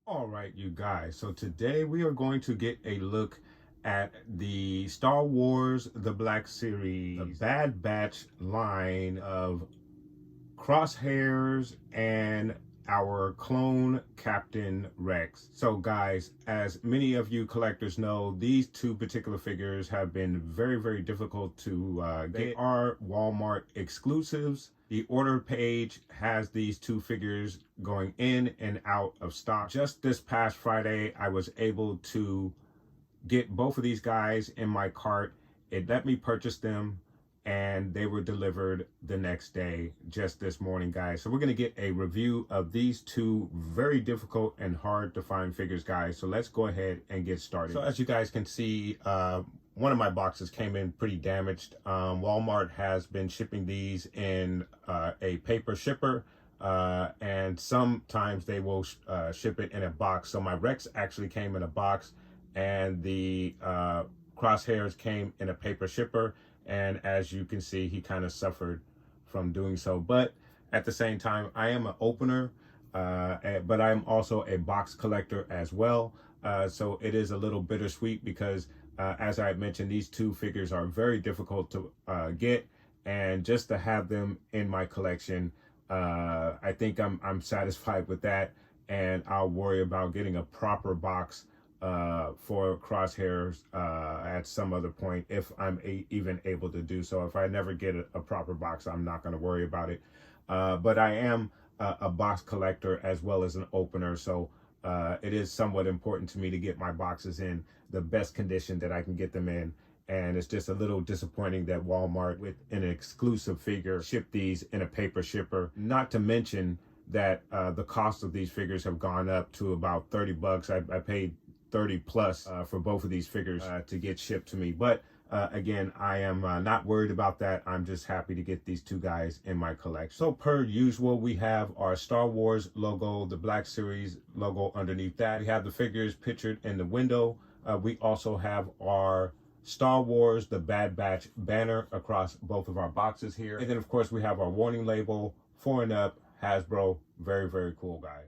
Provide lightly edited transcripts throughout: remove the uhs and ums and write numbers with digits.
All right, you guys. So today we are going to get a look at the Star Wars The Black Series, the Bad Batch line of Crosshairs and our clone Captain Rex. So guys, as many of you collectors know, these two particular figures have been very difficult to get. They are Walmart exclusives. The order page has these two figures going in and out of stock. Just this past Friday, I was able to get both of these guys in my cart. It let me purchase them and they were delivered the next day, just this morning, guys. So we're going to get a review of these two very difficult and hard to find figures, guys. So let's go ahead and get started. So as you guys can see, one of my boxes came in pretty damaged. Walmart has been shipping these in a paper shipper, and sometimes they will ship it in a box. So my Rex actually came in a box, and the Crosshairs came in a paper shipper. And as you can see, he kind of suffered from doing so. But at the same time, I am an opener, but I'm also a box collector as well. So it is a little bittersweet because, as I mentioned, these two figures are very difficult to get. And just to have them in my collection, I think I'm satisfied with that. And I'll worry about getting a proper box for Crosshairs at some other point if I'm even able to do so. If I never get a proper box, I'm not going to worry about it. But I am a box collector as well as an opener, so it is somewhat important to me to get my boxes in the best condition that I can get them in. And it's just a little disappointing that Walmart, with an exclusive figure, shipped these in a paper shipper. Not to mention that the cost of these figures have gone up to about 30 bucks. I paid 30 plus for both of these figures to get shipped to me. But again, I am not worried about that. I'm just happy to get these two guys in my collection. So per usual, we have our Star Wars logo, the Black Series logo underneath that. We have the figures pictured in the window. We also have our Star Wars, the Bad Batch banner across both of our boxes here. And then of course we have our warning label, 4 and up, Hasbro. Very cool, guys.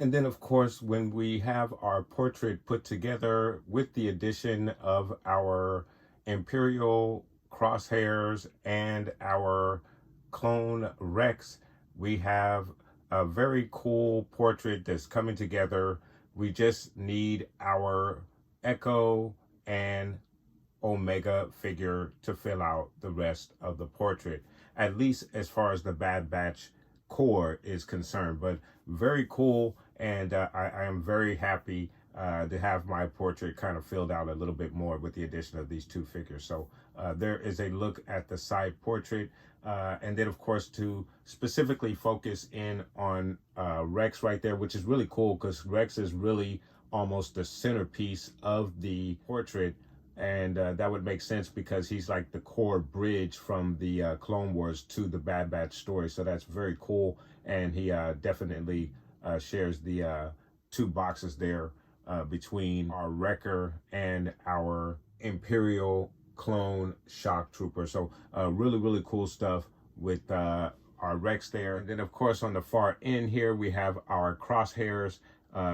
And then, of course, when we have our portrait put together with the addition of our Imperial Crosshairs and our clone Rex, we have a very cool portrait that's coming together. We just need our Echo and Omega figure to fill out the rest of the portrait, at least as far as the Bad Batch core is concerned. But very cool, and I am very happy to have my portrait kind of filled out a little bit more with the addition of these two figures. So there is a look at the side portrait, and then of course to specifically focus in on Rex right there, which is really cool because Rex is really almost the centerpiece of the portrait. And that would make sense because he's like the core bridge from the Clone Wars to the Bad Batch story. So that's very cool. And he definitely shares the two boxes there between our Wrecker and our Imperial clone shock trooper. So really cool stuff with our Rex there. And then of course on the far end here we have our Crosshairs,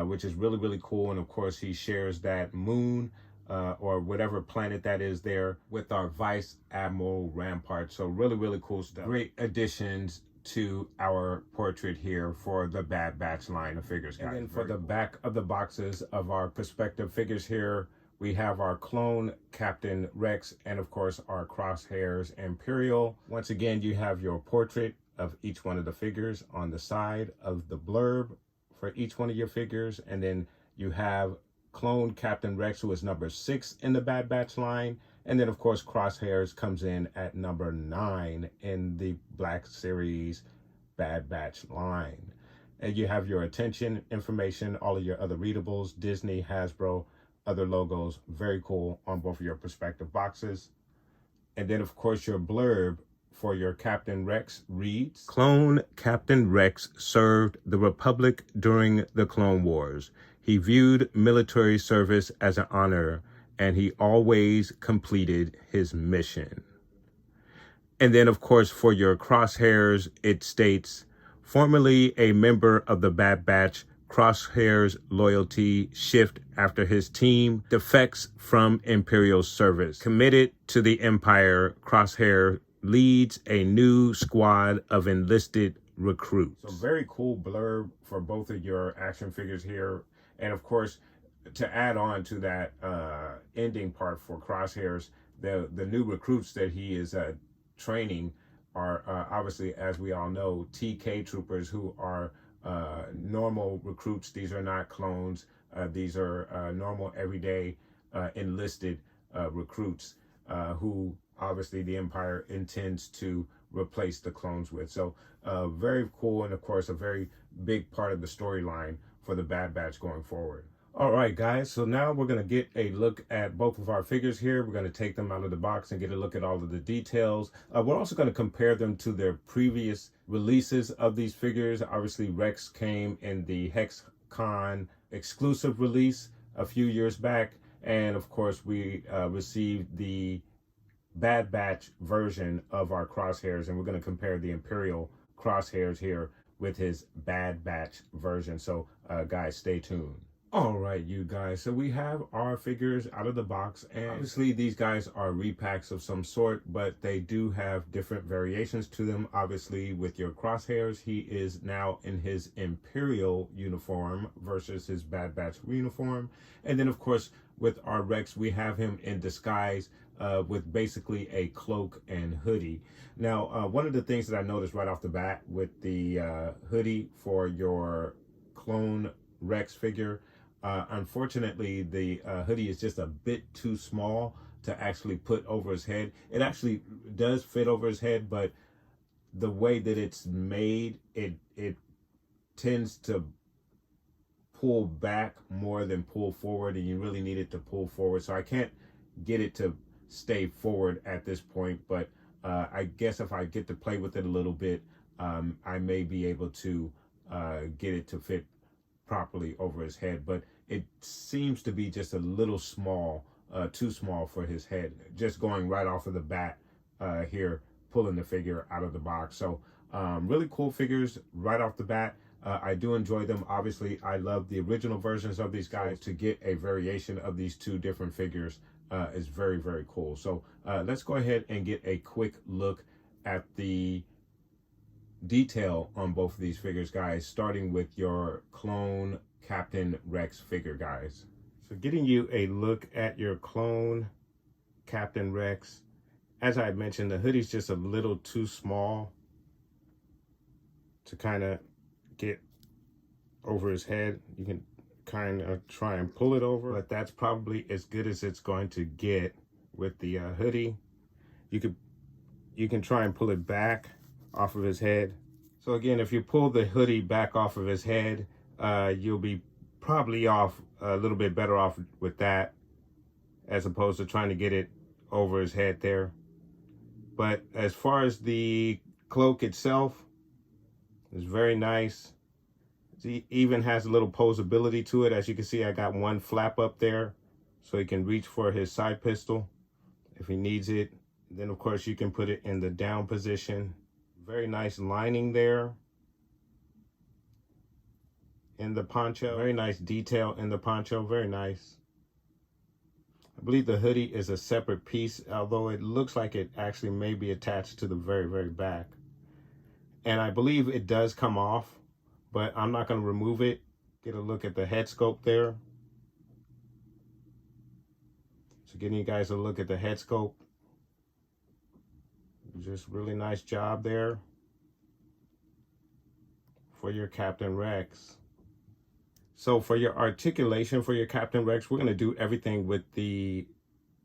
which is really cool. And of course he shares that moon or whatever planet that is there with our Vice Admiral Rampart. So really cool stuff. Great additions to our portrait here for the Bad Batch line of figures, guys. And then for the back of the boxes of our perspective figures here, we have our clone Captain Rex and of course our Crosshairs Imperial. Once again, you have your portrait of each one of the figures on the side of the blurb for each one of your figures, and then you have clone Captain Rex, who is number 6 in the Bad Batch line, and then of course Crosshairs comes in at number 9 in the Black Series Bad Batch line. And you have your attention information, all of your other readables, Disney, Hasbro, other logos, very cool on both of your respective boxes. And then, of course, your blurb for your Captain Rex reads, Clone Captain Rex served the Republic during the Clone Wars. He viewed military service as an honor, and he always completed his mission. And then, of course, for your crosshairs, it states, formerly a member of the Bad Batch, Crosshairs loyalty shift after his team defects from Imperial service. Committed to the Empire, Crosshair leads a new squad of enlisted recruits. So very cool blurb for both of your action figures here. And of course, to add on to that ending part for Crosshairs, the new recruits that he is training are obviously, as we all know, TK troopers who are normal recruits. These are not clones. These are normal, everyday enlisted recruits who obviously the Empire intends to replace the clones with. So very cool, and of course a very big part of the storyline for the Bad Batch going forward. All right, guys, so now we're going to get a look at both of our figures here. We're going to take them out of the box and get a look at all of the details. We're also going to compare them to their previous releases of these figures. Obviously, Rex came in the HexCon exclusive release a few years back. And of course, we received the Bad Batch version of our Crosshairs. And we're going to compare the Imperial Crosshairs here with his Bad Batch version. So, guys, stay tuned. All right, you guys, so we have our figures out of the box, and obviously these guys are repacks of some sort, but they do have different variations to them. Obviously, with your Crosshairs, he is now in his Imperial uniform versus his Bad Batch uniform. And then, of course, with our Rex, we have him in disguise with basically a cloak and hoodie. Now, one of the things that I noticed right off the bat with the hoodie for your clone Rex figure, unfortunately, the hoodie is just a bit too small to actually put over his head. It actually does fit over his head, but the way that it's made, it tends to pull back more than pull forward, and you really need it to pull forward. So I can't get it to stay forward at this point, but I guess if I get to play with it a little bit, I may be able to get it to fit properly over his head, but it seems to be just a little small, too small for his head, just going right off of the bat here, pulling the figure out of the box. So really cool figures right off the bat. I do enjoy them. Obviously, I love the original versions of these guys. To get a variation of these two different figures is very, very cool. So let's go ahead and get a quick look at the detail on both of these figures, guys, starting with your clone Captain Rex figure, guys. So getting you a look at your clone Captain Rex. As I mentioned, the hoodie's just a little too small to kind of get over his head. You can kind of try and pull it over, but that's probably as good as it's going to get with the hoodie. You can try and pull it back off of his head. So again, if you pull the hoodie back off of his head, you'll be probably off a little bit better off with that, as opposed to trying to get it over his head there. But as far as the cloak itself, it's very nice. It even has a little posability to it. As you can see, I got one flap up there so he can reach for his side pistol if he needs it. Then of course you can put it in the down position. Very nice lining there in the poncho. Very nice detail in the poncho. Very nice. I believe the hoodie is a separate piece, although it looks like it actually may be attached to the very, very back. And I believe it does come off, but I'm not going to remove it. Get a look at the head sculpt there. So getting you guys a look at the head sculpt. Just really nice job there for your Captain Rex. So for your articulation for your Captain Rex, we're going to do everything with the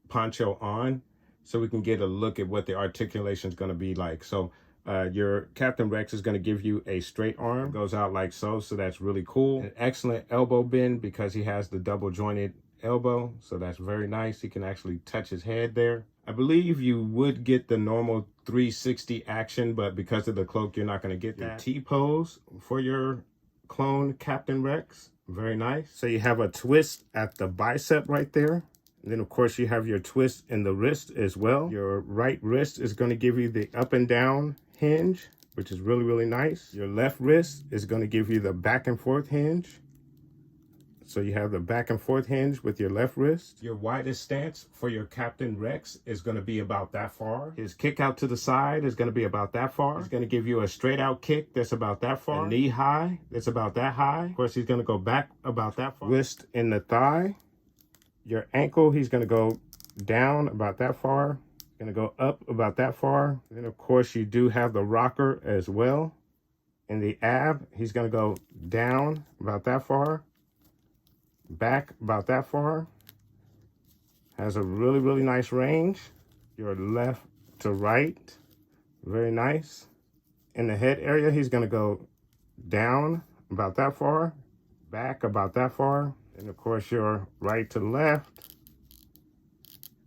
poncho on so we can get a look at what the articulation is going to be like. So Your Captain Rex is going to give you a straight arm. It goes out like so, so that's really cool. An excellent elbow bend because he has the double jointed elbow, so that's very nice. He can actually touch his head there. I believe you would get the normal 360 action, but because of the cloak, you're not going to get that. T-pose for your clone Captain Rex. Very nice. So you have a twist at the bicep right there. And then, of course, you have your twist in the wrist as well. Your right wrist is going to give you the up and down hinge, which is really, really nice. Your left wrist is going to give you the back and forth hinge. So you have the back and forth hinge with your left wrist. Your widest stance for your Captain Rex is going to be about that far. His kick out to the side is going to be about that far. He's going to give you a straight out kick that's about that far. A knee high that's about that high. Of course, he's going to go back about that far. Wrist in the thigh. Your ankle, he's going to go down about that far. Going to go up about that far. Then, of course, you do have the rocker as well. In the ab, he's going to go down about that far. Back about that far. Has a really, really nice range. Your left to right. Very nice. In the head area, he's going to go down about that far. Back about that far. And of course, your right to left.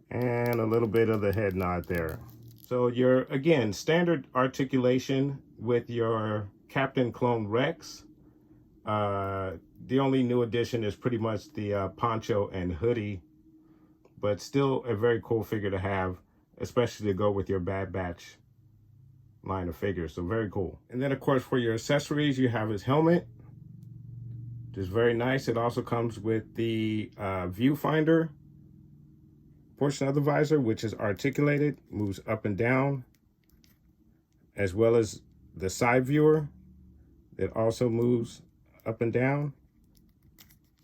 And a little bit of the head nod there. So your, again, standard articulation with your Captain Clone Rex. The only new addition is pretty much the poncho and hoodie, but still a very cool figure to have, especially to go with your Bad Batch line of figures. So very cool. And then, of course, for your accessories, you have his helmet, which is very nice. It also comes with the viewfinder portion of the visor, which is articulated, moves up and down, as well as the side viewer that also moves up and down.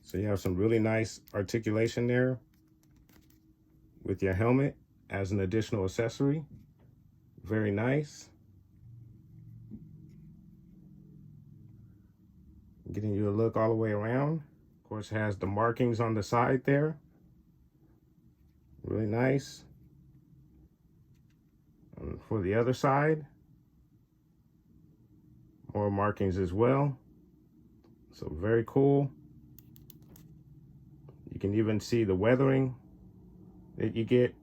So you have some really nice articulation there with your helmet as an additional accessory. Very nice. Getting you a look all the way around. Of course, has the markings on the side there. Really nice. And for the other side, more markings as well. So very cool. You can even see the weathering that you get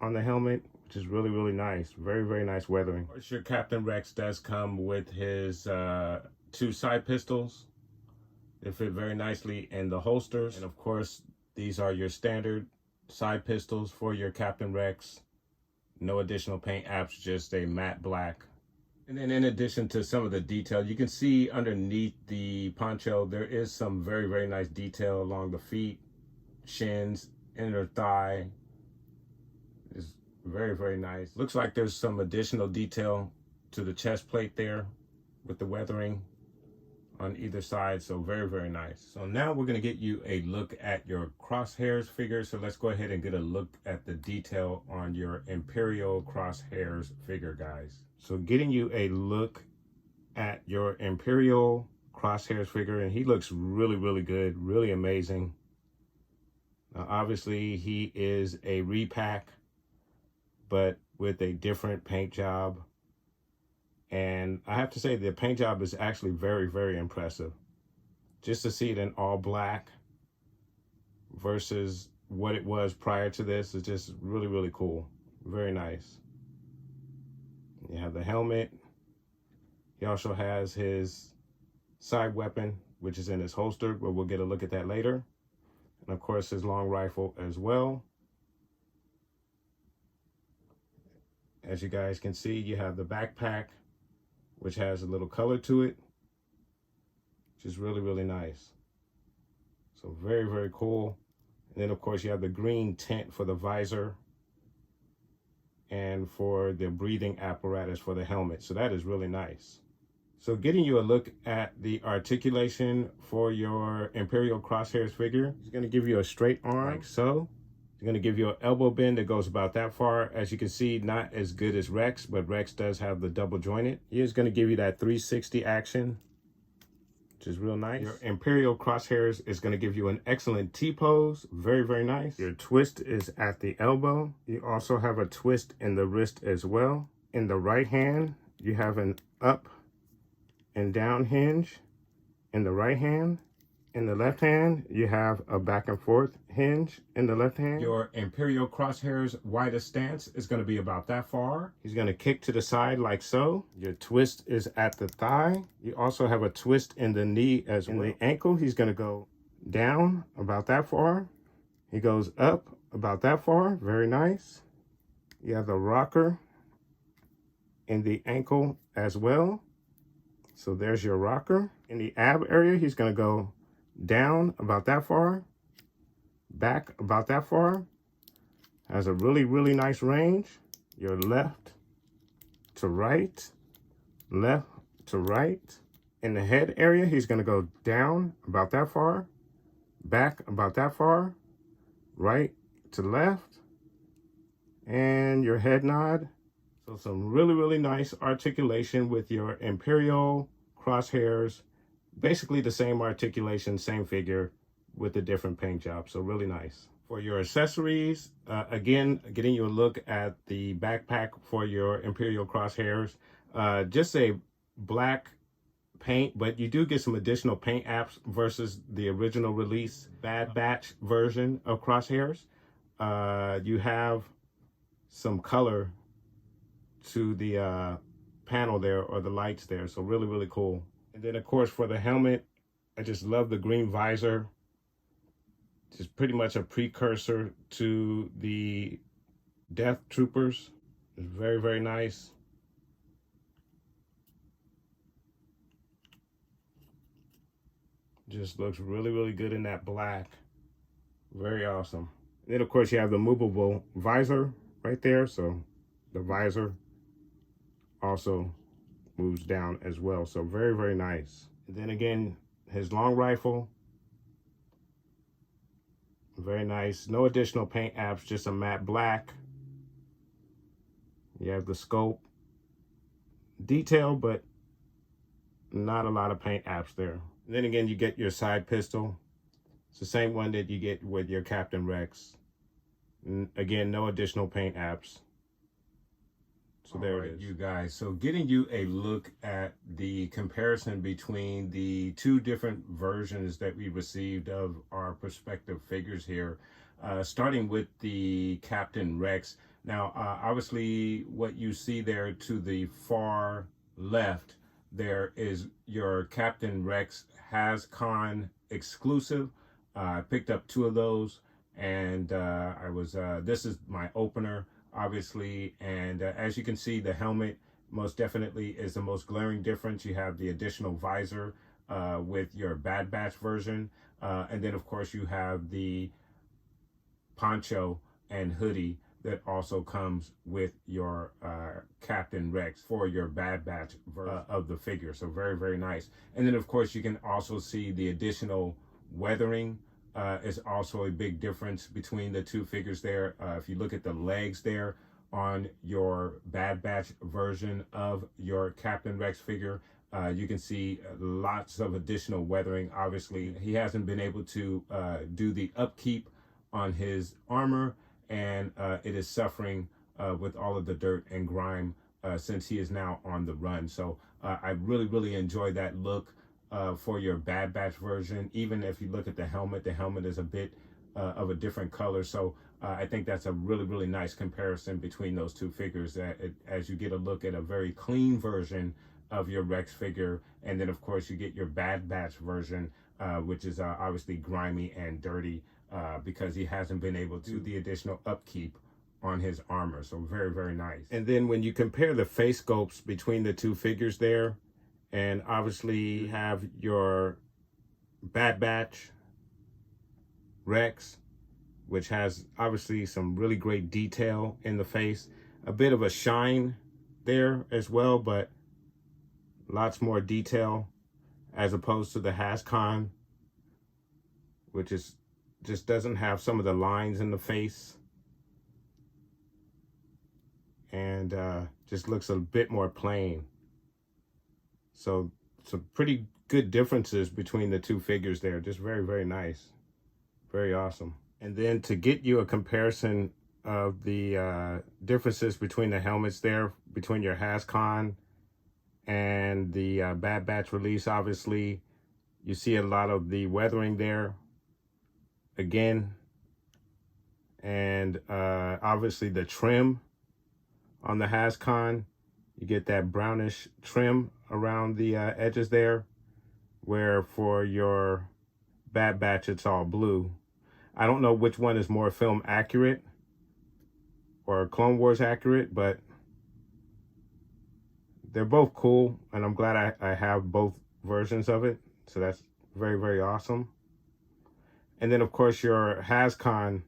on the helmet, which is really, really nice. Very, very nice weathering. Of course, your Captain Rex does come with his 2 side pistols. They fit very nicely in the holsters. And of course, these are your standard side pistols for your Captain Rex. No additional paint apps, just a matte black. And then in addition to some of the detail, you can see underneath the poncho, there is some very, very nice detail along the feet, shins, inner thigh. Is very, very nice. Looks like there's some additional detail to the chest plate there with the weathering on either side. So very, very nice. So now we're going to get you a look at your Crosshairs figure. So let's go ahead and get a look at the detail on your Imperial Crosshairs figure, guys. So getting you a look at your Imperial Crosshairs figure, and he looks really, really good, really amazing. Now, obviously, he is a repack, but with a different paint job. And I have to say, the paint job is actually very, very impressive. Just to see it in all black versus what it was prior to this is just really, really cool. Very nice. You have the helmet. He also has his side weapon, which is in his holster, but we'll get a look at that later. And of course, his long rifle as well. As you guys can see, you have the backpack, which has a little color to it, which is really, really nice. So very, very cool. And then, of course, you have the green tint for the visor and for the breathing apparatus for the helmet. So that is really nice. So getting you a look at the articulation for your Imperial Crosshairs figure, he's going to give you a straight arm like so. He's going to give you an elbow bend that goes about that far. As you can see, not as good as Rex, but Rex does have the double jointed. He is going to give you that 360 action, which is real nice. Your Imperial Crosshairs is going to give you an excellent T-pose. Very, very nice. Your twist is at the elbow. You also have a twist in the wrist as well. In the right hand, you have an up and down hinge in the right hand. In the left hand, you have a back and forth hinge in the left hand. Your Imperial Crosshairs widest stance is going to be about that far. He's going to kick to the side like so. Your twist is at the thigh. You also have a twist in the knee as well. In the ankle, he's going to go down about that far. He goes up about that far. Very nice. You have the rocker in the ankle as well. So there's your rocker. In the ab area, he's going to go down about that far, back about that far. Has a really, really nice range. Your left to right, left to right. In the head area, he's going to go down about that far, back about that far, right to left, and your head nod. So some really, really nice articulation with your Imperial Crosshairs. Basically the same articulation, same figure with a different paint job. So really nice. For your accessories, again, getting you a look at the backpack for your Imperial Crosshairs. Just a black paint, but you do get some additional paint apps versus the original release Bad Batch version of Crosshairs. You have some color to the panel there, or the lights there. So really, really cool. And then of course for the helmet, I just love the green visor. Just pretty much a precursor to the Death Troopers. It's very, very nice. Just looks really, really good in that black. Very awesome. And then of course you have the movable visor right there. So the visor also moves down as well. So very, very nice. And then again, his long rifle. Very nice. No additional paint apps, just a matte black. You have the scope detail, but not a lot of paint apps there. And then again, you get your side pistol. It's the same one that you get with your Captain Rex. And again, no additional paint apps. So there it is, you guys. So getting you a look at the comparison between the two different versions that we received of our prospective figures here, starting with the Captain Rex. Now, obviously, what you see there to the far left, there is your Captain Rex HasCon exclusive. I picked up 2 of those, and this is my opener, obviously, and as you can see, the helmet most definitely is the most glaring difference. You have the additional visor with your Bad Batch version, and then of course you have the poncho and hoodie that also comes with your Captain Rex for your Bad Batch of the figure. So very, very nice. And then of course you can also see the additional weathering is also a big difference between the two figures there. If you look at the legs there on your Bad Batch version of your Captain Rex figure, you can see lots of additional weathering. Obviously, he hasn't been able to do the upkeep on his armor, and it is suffering with all of the dirt and grime since he is now on the run. So I really, really enjoy that look for your Bad Batch version. Even if you look at the helmet is a bit of a different color. So I think that's a really, really nice comparison between those two figures, as you get a look at a very clean version of your Rex figure. And then of course you get your Bad Batch version, which is obviously grimy and dirty because he hasn't been able to do the additional upkeep on his armor. So very, very nice. And then when you compare the face sculpts between the two figures there, and obviously you have your Bad Batch Rex, which has obviously some really great detail in the face, a bit of a shine there as well, but lots more detail as opposed to the HasCon, which is just doesn't have some of the lines in the face, and just looks a bit more plain. So some pretty good differences between the two figures there. Just very, very nice. Very awesome. And then to get you a comparison of the differences between the helmets there, between your HasCon and the Bad Batch release, obviously, you see a lot of the weathering there again. And obviously the trim on the Hascon, you get that brownish trim around the edges there, where for your Bad Batch, it's all blue. I don't know which one is more film accurate or Clone Wars accurate, but they're both cool, and I'm glad I have both versions of it. So that's very, very awesome. And then, of course, your Hascon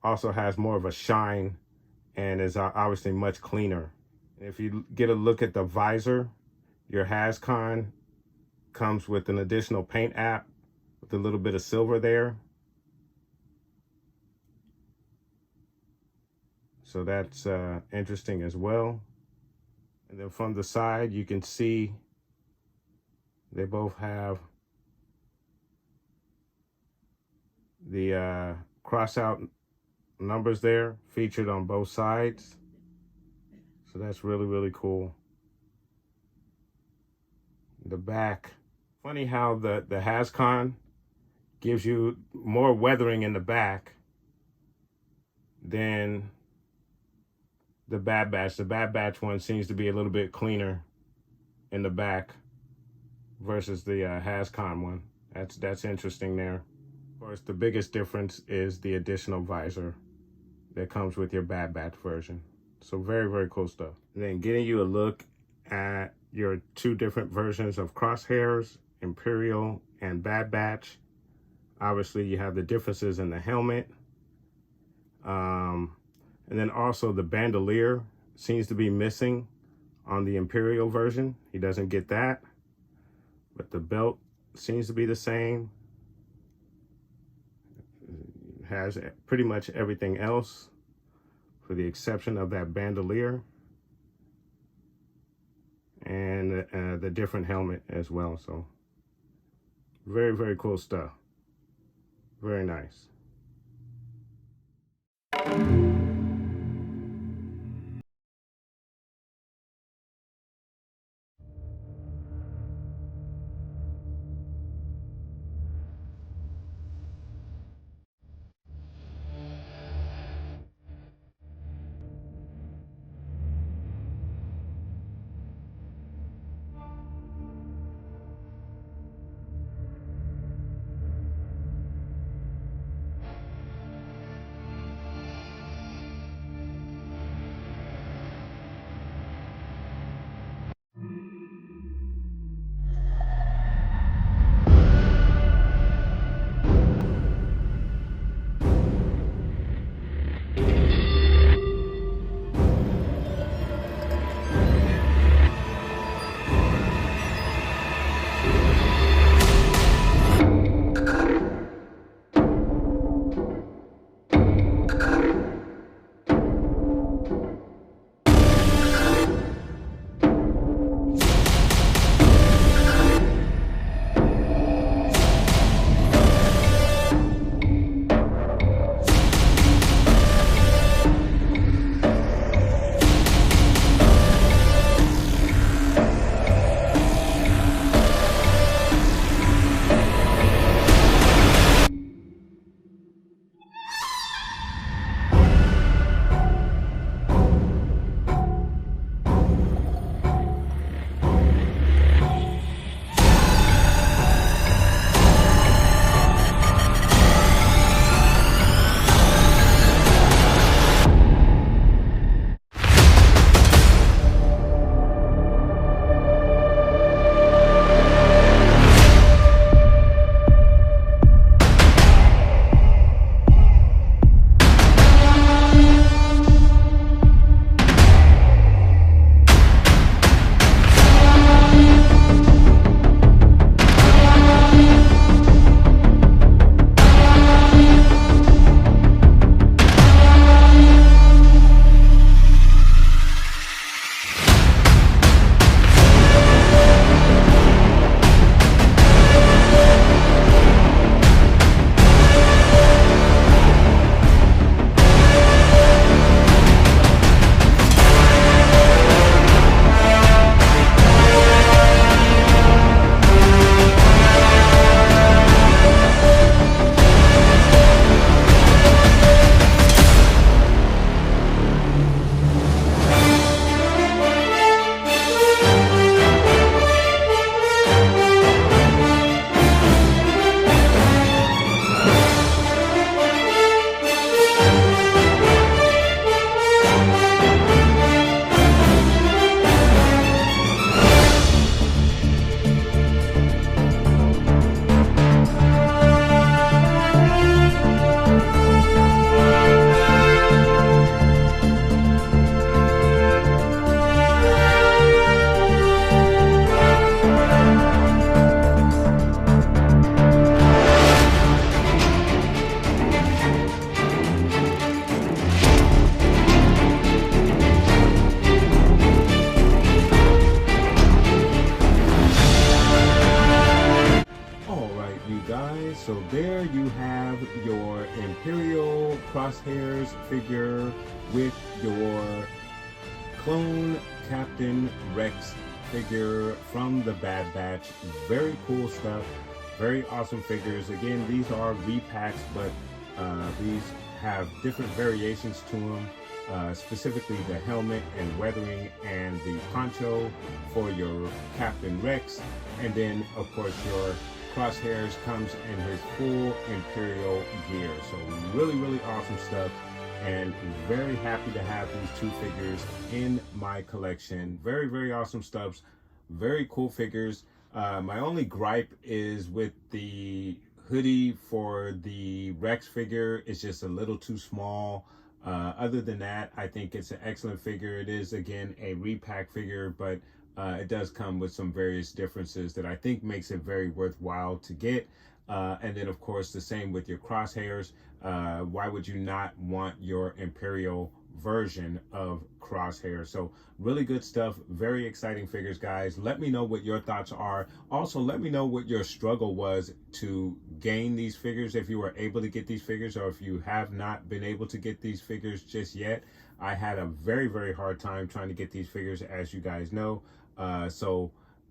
also has more of a shine and is obviously much cleaner. If you get a look at the visor, your Hascon comes with an additional paint app with a little bit of silver there. So that's interesting as well. And then from the side, you can see they both have the cross out numbers there featured on both sides. So that's really, really cool. The back, funny how the Hascon gives you more weathering in the back than the Bad Batch. The Bad Batch one seems to be a little bit cleaner in the back versus the Hascon one. That's interesting there. Of course, the biggest difference is the additional visor that comes with your Bad Batch version. So very, very cool stuff. And then getting you a look at your two different versions of Crosshairs, Imperial and Bad Batch. Obviously, you have the differences in the helmet. And then also the bandolier seems to be missing on the Imperial version. He doesn't get that. But the belt seems to be the same. It has pretty much everything else, for the exception of that bandolier and the different helmet as well. So very, very cool stuff. Very nice. guys, so there you have your Imperial Crosshairs figure with your clone Captain Rex figure from the Bad Batch. Very cool stuff, very awesome figures. Again, these are repacks, but these have different variations to them. Specifically the helmet and weathering and the poncho for your Captain Rex, and then of course your Crosshairs comes in his full Imperial gear. So really awesome stuff, and very happy to have these two figures in my collection. Very awesome stuffs, very cool figures. My only gripe is with the hoodie for the Rex figure. It's just a little too small. Other than that, I think it's an excellent figure. It is, again, a repack figure, but it does come with some various differences that I think makes it very worthwhile to get. And then, of course, the same with your Crosshairs. Why would you not want your Imperial version of Crosshairs? So really good stuff, very exciting figures, guys. Let me know what your thoughts are. Also, let me know what your struggle was to gain these figures, if you were able to get these figures, or if you have not been able to get these figures just yet. I had a very hard time trying to get these figures, as you guys know. I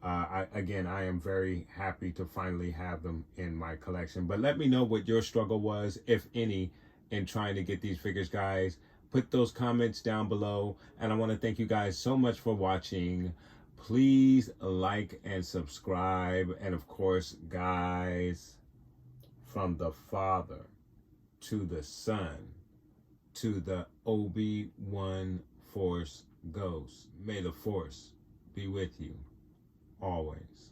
am very happy to finally have them in my collection. But let me know what your struggle was, if any, in trying to get these figures, guys. Put those comments down below, and I want to thank you guys so much for watching. Please like and subscribe, and of course, guys, from the Father to the Son to the Obi-Wan Force Ghost, may the Force be with you always.